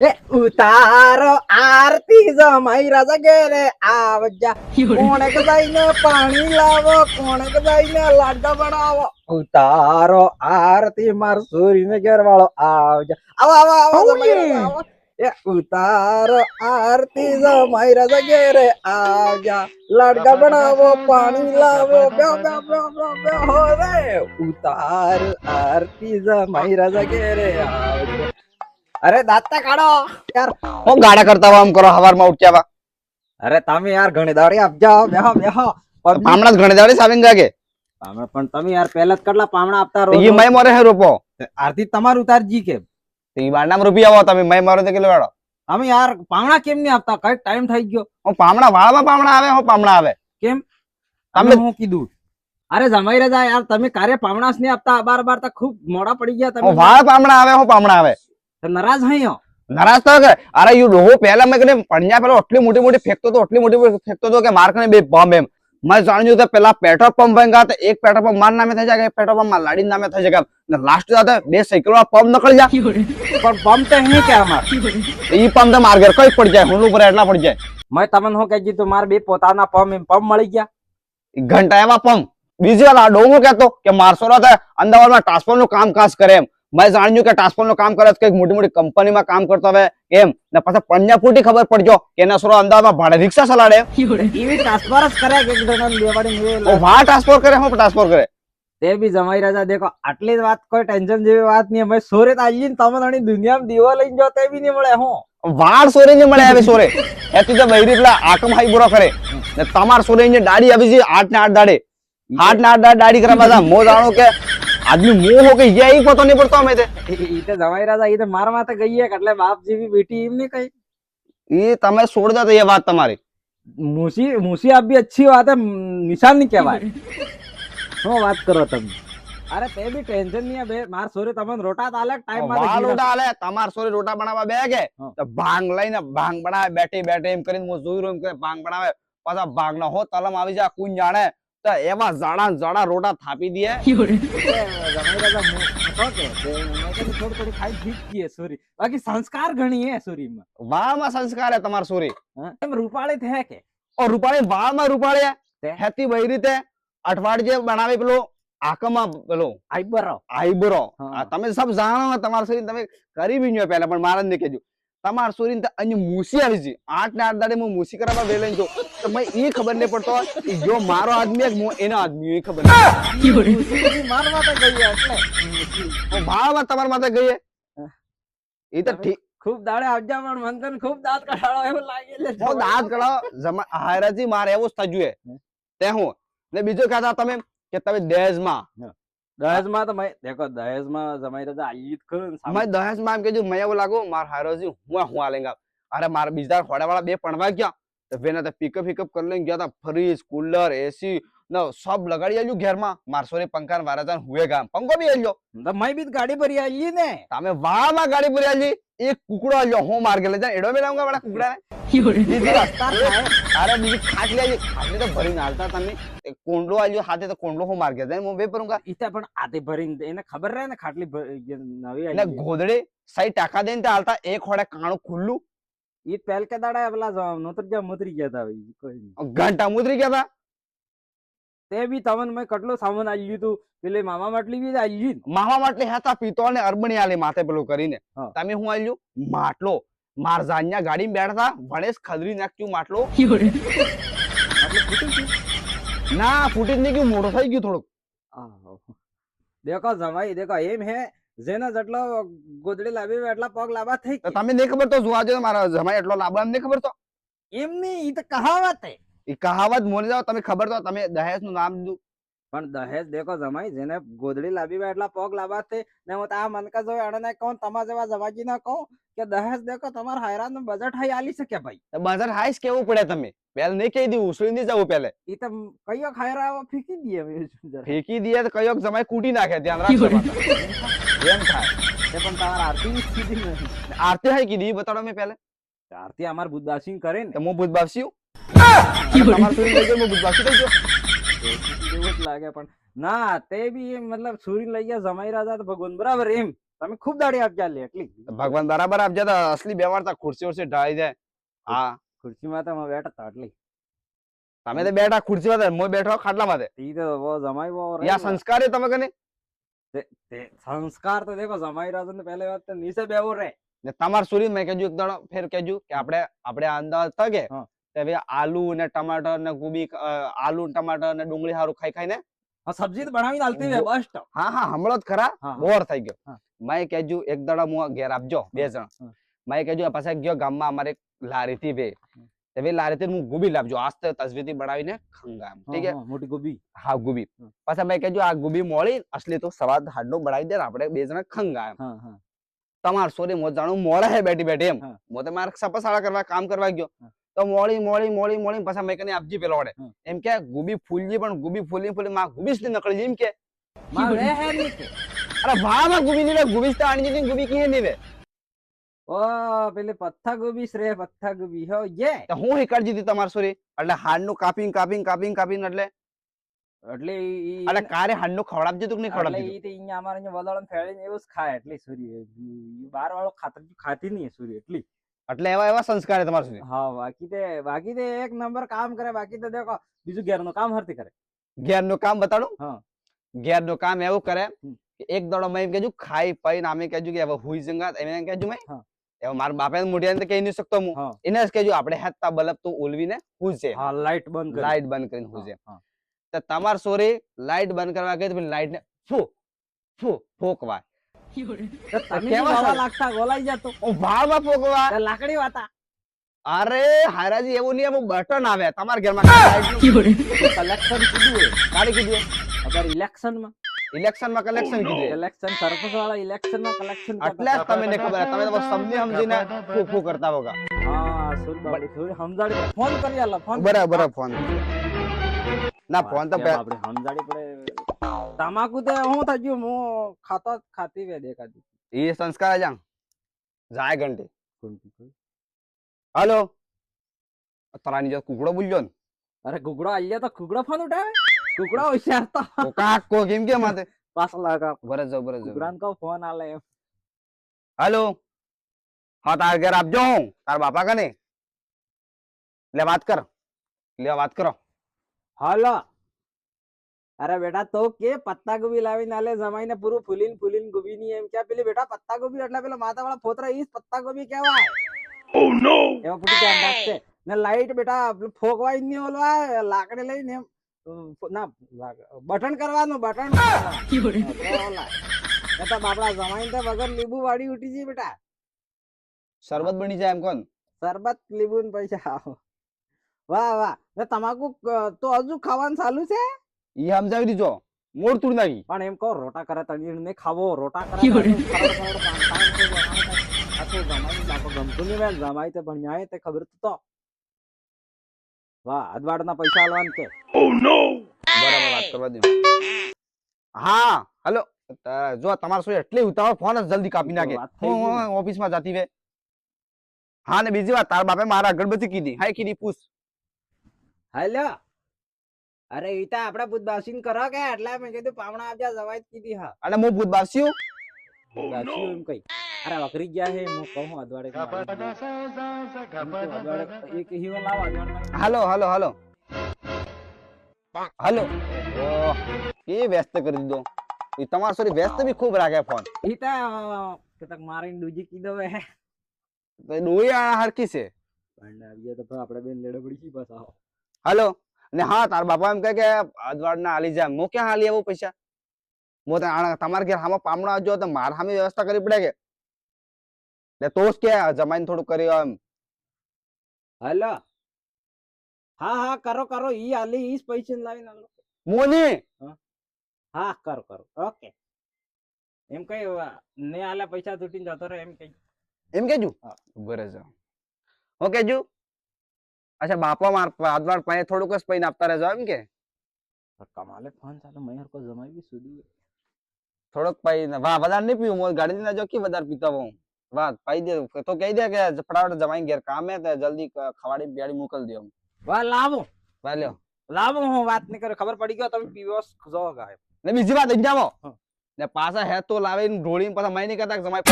એ ઉતારો આરતી જમાઈ રાજા ઘેરે આવજા કોણે કદાઈને પાણી લાવો કોણે કદાઈને લાડવા બનાવો ઉતારો આરતી માર સૂરીને ઘેર વાળો આવજા આવો આવો આવો જમાઈ રાજા આવો એ ઉતારો આરતી જમાઈ રાજા ઘેરે આવજા લાડવા બનાવો પાણી લાવો બે બે બે બે બે હો રે ઉતાર આરતી જમાઈ રાજા ઘેરે આવજા અરે દાંતા કાઢો યાર હું ગાડા કરતા આમ કરો હવારમાં ઉઠ્યા અરે તમે યાર ઘણી દાડી આપજો બેહો બેહો પામણા ઘણી દાડી સાવિંગ જાગે તમે પણ તમે યાર પહેલા જ કેટલા પામણા આપતા રહો ઈ મય મોરે હે રોપો આરતી તમારું ઉતારજી કે ઈ બારનામ રૂપિયા આવો તમે મય મોરે તો કેટલો વાળો તમે યાર પામણા કેમ નહીં આપતા કઈ ટાઈમ થઈ ગયો હું પામણા વાળમાં પામણા આવે હું પામણા આવે કેમ તમે હું કીધું અરે જમાઈ રજા યાર તમે કાર્ય પામણા જ નહીં આપતા બાર બાર તો ખૂબ મોડા પડી ગયા તમે વાળ પામણા આવે હું પામણા આવે નારાજ હઈ નારાજ તો કે અરે યુ ડોહો પહેલા મેં કને પણ્યા પેલો આટલી મોટી મોટી ફેંકતો તો આટલી મોટી ફેંકતો તો કે માર કને બે બોમ્બ એમ મેં જાણ્યું તો પેલા પેટ્રોલ પંપ ભંગા તો એક પેટ્રોલ પંપ માર નામે થઈ જાય એક પેટ્રોલ પંપ માર લાડી નામે થઈ જાય ને લાસ્ટ જાતે બે સાયકલ વાળા પંપ નકળી જા પણ પંપ તો નહીં કે અમાર ઈ પંપ તો માર ઘર કઈ પડી જાય હુંલું પર એટલા પડી જાય મેં તમને હું કહી દીધું માર બે પોતાના પંપ મળી ગયા ઘંટા એમાં પંપ બીજી વાર ડોંગો કહેતો કે મારસો રાતે અમદાવાદમાં ટ્રાન્સપોર્ટ નું કામકાજ કરે એમ મેં જાણ્યું કે ટ્રાન્સપોર્ટ નું કામ કરે કઈક મોટી મોટી કંપનીમાં કામ કરતો હોય એમ ને પાછા પંજા ફૂટી ખબર પડજો કે એના સોરો અમદાવાદમાં ભાડે રિક્ષા ચલાડે એવી ટ્રાન્સફર જ કરે કે ઓ વાહ ટ્રાન્સપોર્ટ કરે હું ટ્રાન્સપોર્ટ કરે તે બી જમાઈ રાજા દેખો આટલી જ વાત કોઈ ટેન્શન જેવી વાત નહીં અમે સોરે આવીને તમે ઘણી દુનિયામાં દીવો લઈને જો તે બી નહીં મળે હું વાળ સોરે ને મળે આવે સોરે એથી તો બૈરી પેલા આકમ હાઈ બુરો કરે ને તમાર સોરે ને દાડી આવી છે 8 ને 8 દાડે 8 ને 8 દાડી કરવા બધા મો જાણો કે આદમી મોહ હો કે યે ઈ પતો નહીં પડતો અમે તે ઈ તો જમાઈ રાજા ઈ તો માર માથે ગઈ હે એટલે બાપ જેવી બેટી એમ નહીં કઈ ઈ તમે છોડ દો તો એ વાત તમારી मुसी आप भी अच्छी बात है निशान नहीं कहेवाय શું વાત કરો તમે અરે તે બી ટેન્શન નહીં બે માર સોરે તમને રોટા તાલે ટાઈમ માં રોટા આલે તમાર સોરે રોટા બનાવવા બે કે તો ભાંગ લઈને ભાંગ બનાવે બેઠી બેઠી એમ કરીને હું જોઈ રહ્યો એમ કે ભાંગ બનાવે પાછા ભાંગ ના હો તલમ આવી જાય કુન જાણે તો એવા જાડા રોટા થાપી દે થોડી ખાઈ જીત ગઈ સોરી બાકી સંસ્કાર ઘણી હે સોરી માં વાહ માં સંસ્કાર હે તમાર સોરી એમ રૂપાળી થે કે ઓ રૂપાળી વાહ માં રૂપાળી હેતી વહી રીતે અઠવાડિયે બનાવે પેલો આકમાં પેલો આઈબરો તમે સબ જાણો તમાર સોરી તમે કરી બી ન પહેલા પણ મારા ને કહેજો તમાર સોરી તો અહીં મૂસી આવી છે 8 ને 8 દાડે હું મૂસી કરવા બે લઈને જો તો મને એ ખબર નહીં પડતો જો મારો આદમી હું એનો આદમી એ ખબર નહીં માર માથે ગઈ એટલે ભાવ તમાર માથે ગઈ એ તો ઠીક ખૂબ દાડે આવજા પણ મંથન ખૂબ દાંત કઢાળો એવું લાગે છે હું દાંત કઢાળો હાયરાજી મારે એવું જ થયું તે હું ને બીજો કહેતા તમે કે તમે દહેજમાં તો મેં દેખો દહેજમાં જમાઈ રાજા આઈ કરું મેં દહેજમાં એમ કીધું મેં એવું લાગુ માર હાયરાજી હું આલેંગા અરે મારા બીજા ખોડાવાળા બે પણવા ગયા તો બેના તો પિકઅપ કરી લઈને ગયા તા ફ્રીજ કુલર એસી ન સબ લગાડી આલ્યું ઘેરમાં મારસો ને પંખા વારાજાન હુએ ગામ પંખો બી આલ્યો તો મેં બી ગાડી ભરી આલી ને તમે વાહ માં ગાડી ભરી આલી એક કુકડો આલ્યો હું માર કે લે જા એડો મેલાંગા વાળા કુકડા અરે બીજી ખાટલી આલી ખાટલી તો ભરીને હાલતા તમે કોંડલો આલ્યો હાથે તો કોંડલો હું માર કે જાય હું બે પરુંગા ઈતા પણ આતે ભરીને એને ખબર રહે ને ખાટલી નવી એટલે ગોદડે સહી ટાકા દઈને તે હાલતા એક ખોડે કાણું ખુલ્લું ઈ પહેલ કે દાડા પેલા મુતરી ગયા હતા કોઈ ઘંટા મુતરી ગયા હતા તે બી તમને મેં કેટલો સામાન આલ્યું તું પેલે મામા માટલી બી આલી મામા માટલી હતા પિત્તોળ ને અરબણી આલી માથે પેલું કરીને તમે હું આલ્યું માટલો માર જાન્યા ગાડી બેઠા ભણેશ ખદરી નાખ્યું માટલો ના ફૂટી જ નહીં ગયું મોટો થઈ ગયું થોડુંક દેખો જમાઈ દેખો એમ હે જેના જેટલો ગોદડી લાવી એટલા પગ લાંબા થઈ તમે નહીં ખબર તો જોવા જોઈએ મારા જમાઈ એટલો લાંબો એમ નહીં ખબર તો એમ નહીં ઈ તો કહાવત હે એ કહાવત મોની જાવ તમે ખબર તો તમે દહેજ નું નામ દીધું પણ દહેજ દેખો જમાઈ જેને ગોદડી લાવી એટલા પગ લાંબા થઈ ને હું આ મનકા જો એણે કહું તમારા જેવા જવાજી ના કહું કે દહેજ દેખો તમારા હાયરાન નું બજેટ હાઈ આલી શકે ભાઈ બજેટ હાઈસ કેવું પડે તમે પહેલ નહીં કહી દી ઉસળી નહીં જવું પહેલે ઈ તો કયો ખાયરા ફેંકી દઈએ ફેંકી દઈએ તો કયો જમાઈ કૂટી નાખે ધ્યાન રાખજો એમ થાય પણ તમારા આરતી ની સ્થિતિ નથી આરતી હાઈ કીધી બતાડો મેં પહેલે આરતી અમાર બુદ્ધાસિંહ કરે ને હું બુદ્ધબાસી તમાર સુરી લઈ ગયો હું બુદ્ધબાસી થઈ ગયો એવું જ લાગે પણ ના તે બી મતલબ સુરી લઈ ગયા જમાઈ રાજા તો ભગવાન બરાબર એમ તમે ખૂબ દાડી આપજા લે એટલી ભગવાન બરાબર આપજે તો અસલી બેમાર તો ખુરશી ઉરસી ઢાળી જાય હા ખુરશીમાં તો અમે બેઠા હતા એટલી તમે તો બેઠા ખુરશી માં હું બેઠો ખાટલા માં ઈ તો બહુ જમાઈ બહુ યા સંસ્કાર હે તમે કને તે સંસ્કાર તો દેખો જમાઈ રહ્યો ને પહેલી વાત તો નીચે બેવો રે ને તમાર સુરી મેં કહેજો એક દાડો ફેર કહેજો કે આપણે અંદાજ થકે તે હવે આલુ ને ટમાટર ને ગોબી આલુ ને ટમાટર ને ડુંગળી હારું ખાઈ ખાઈને સબ્જી તો બનાવીને આલતી રે બસ હા હમણો જ ખરા બોર થઈ ગયો મેં કહેજો એક દાડો હું ઘેર આપજો 2 જણ મેં કહેજો પાછા ગયો ગામમાં અમારે લારી થી વે તે લારી થી હું ગોબી લાવજો આજ તો તસવીર બનાવીને ખંગામ ઠીક હે મોટી ગોબી હા ગોબી પાછા મેં કહેજો આ ગોબી મોળી અસલી તો સવાદ હાડનો બનાવી દે આપણે 2 જણ ખંગામ તમાર સોરી મો જાણું મોળે હે બેઠી બેઠી એમ મો તો મારે સપસાળા કરવા કામ કરવા ગયો તો મોળી પાછા મેં કને આપજી પેલો વડે એમ કે ગોબી ફૂલજી પણ ગોબી ફૂલી માં ગોબીસ ની નકળી એમ કે માં રે હે ની અરે વાહ માં ગોબી ની ગોબીસ તો આણી ની ગોબી કી ની વે ઓ પેલે પત્તા ગોબી રે પત્તા ગોબી હો યે તો હું હિકાડજી દી તમાર સોરી એટલે હાડનું કાપિંગ એટલે કારે હાડનું ખવડાવજે તું નહીં ખવડાવજે એટલે ઈ તે અહીંયા અમારે અહીંયા વલાળન ફેળીને એવું જ ખાય એટલે સોરી બાર વાળો ખાતી નહીં સોરી એટલી એટલે એવા સંસ્કાર તમાર સુધી હા બાકી તે એક નંબર કામ કરે બાકી તો દેખો બીજું ઘેરનું કામ હરતી કરે ઘેરનું કામ બતાડું હા ઘેરનું કામ એવું કરે કે એક દડો મેં કેજુ ખાઈ પઈ નામે કેજુ કે હવે હુઈ જંગા એને કેજુ મેં એવો મારા બાપે મોઢિયાને કહી નહીં શકતો હું એને જ કેજુ આપણે હેતા બલબ તો ઓલવીને હુજે હા લાઈટ બંધ કરીને હુજે તો તમાર સોરી લાઈટ બંધ કરવા ગઈ તો લાઈટ ને ફોકવા લાગતા ગોલાઈ જતો ભાવમાં ફોકવા લાકડી વાતા અરે હારાજી એવું નહીં એમ બટન આવે તમારા ઘરમાં કલેક્શન કીધું કાઢી કીધું અગર ઇલેક્શન માં કલેક્શન કીધું ઇલેક્શન સરપંચ વાળા ઇલેક્શન માં કલેક્શન એટલે જ તમને ખબર તમે તો સમજી સમજીને ફૂ કરતા હોગા હા સમજાડી ફોન કરી આલા ફોન બરાબર ફોન ના ફોન તો આપણે સમજાડી પડે તમાકુ તે હું થયું હું ખાતી વે દેખાતી એ સંસ્કાર જાય ઘંટી હાલો તરાની જો કુકડો બોલ્યો ને અરે કુકડો આલ્યા તો કુકડો ફોન ઉઠાવે કુકડો હોશિયાર તો કાકો કેમ કે માથે પાસ લાગા બરસ કુકડાન કો ફોન આલે એમ હાલો હા તાર ઘર આપજો હું તાર બાપા કને લે વાત કરો હાલો અરે બેટા તો કે પત્તા ગોબી લાવીને આલે જમાઈને પૂરું ફૂલીન ગોબી ની એમ કે પેલી બેટા પત્તા ગોબી એટલે પેલા માથા વાળા ફોતરા ઈ પત્તા ગોબી કહેવાય ઓ નો એવા પૂરી ધ્યાન રાખશે ને લાઈટ બેટા ફોકવાઈ ની ઓલવાય લાકડી લઈને એમ ના બટન કરવાનું બટન બાપડા જમાઈને તો વગર લીંબુ વાળી ઉઠી જઈ બેટા શરબત બની જાય એમ કોણ શરબત લીંબુ ને પૈસા વાહ ને તમાકુ તો હજુ ખાવાનું ચાલુ છે ઈ સમજાવી દીજો મોડ તુડ નાખી પણ એમ કહો રોટા કરે તળીને ને ખાવો રોટા કરે જમાઈ તે ભણ્યા તે ખબર તો વાહ અદવાડ ના પૈસા આલવાન કે ઓ નો બરાબર વાત કરવા દે હા હેલો જો તમાર સો એટલી ઉતાવળ ફોન જલ્દી કાપી નાખે હું ઓફિસ માં જાતી વે હા ને બીજી વાત તાર બાપે મારા અગરબત્તી કીધી હાય કીધી પૂછ હેલો અરે ઈતા આપડા બુધબાસીન કરો કે એટલે મેં કીધું પાવણા આપજા જવાય કીધી હા અને હું બુધબાસીયું એમ કઈ અરે વકરી ગયા હે હું કહું અદવાડે એક હીવો લાવ અદવાડે હાલો એ વ્યસ્ત કરી દીધો એ તમાર સોરી વ્યસ્ત બી ખૂબ રાખે ફોન ઈતા કે તક મારીને દૂજી કીધો હે તો ડોયા હરકી છે પણ આવ્યા તો આપણે બેન લેડો પડી છી બસ આવો હાલો ને હા તાર બાપા એમ કહે કે અદવાડ ના હાલી જા મો ક્યાં હાલી આવું પૈસા મો તમારે ઘેર હામાં પામણા આવજો તો માર હામી વ્યવસ્થા કરવી પડે કે એટલે તો કે જમાઈને થોડું કરી એમ હેલો હા કરો ઈ હાલી ઈ પૈસા લાવીને આલો મોની હા કરો ઓકે એમ કઈ ને આલે પૈસા તૂટીને જતો રહે એમ કેજુ બરાબર હું કેજુ અચ્છા બાપા માર અદવાડ પાસે થોડુંક જ પૈન આપતા રહેજો એમ કે કમાલે ફોન ચાલો મય હરકો જમાઈ બી સુધી થોડોક પૈન વાહ વધારે નહીં પીવું મોર ગાડી ના જો કે વધારે પીતા હું વાત પાઈ દે તો કહી દે કે ફટાફટ જમાઈ ઘેર કામ હે તો જલ્દી ખવાડી બેડી મોકલ દે વાહ લાવો વાલ્યો લાવો હું વાત નહીં કરે ખબર પડી ગયો તમે પીવો જો ગાય ને બીજી વાત જાવો ને પાછા હેત તો લાવીને ઢોળીને પાછા મય નહીં કરતા કે જમાઈ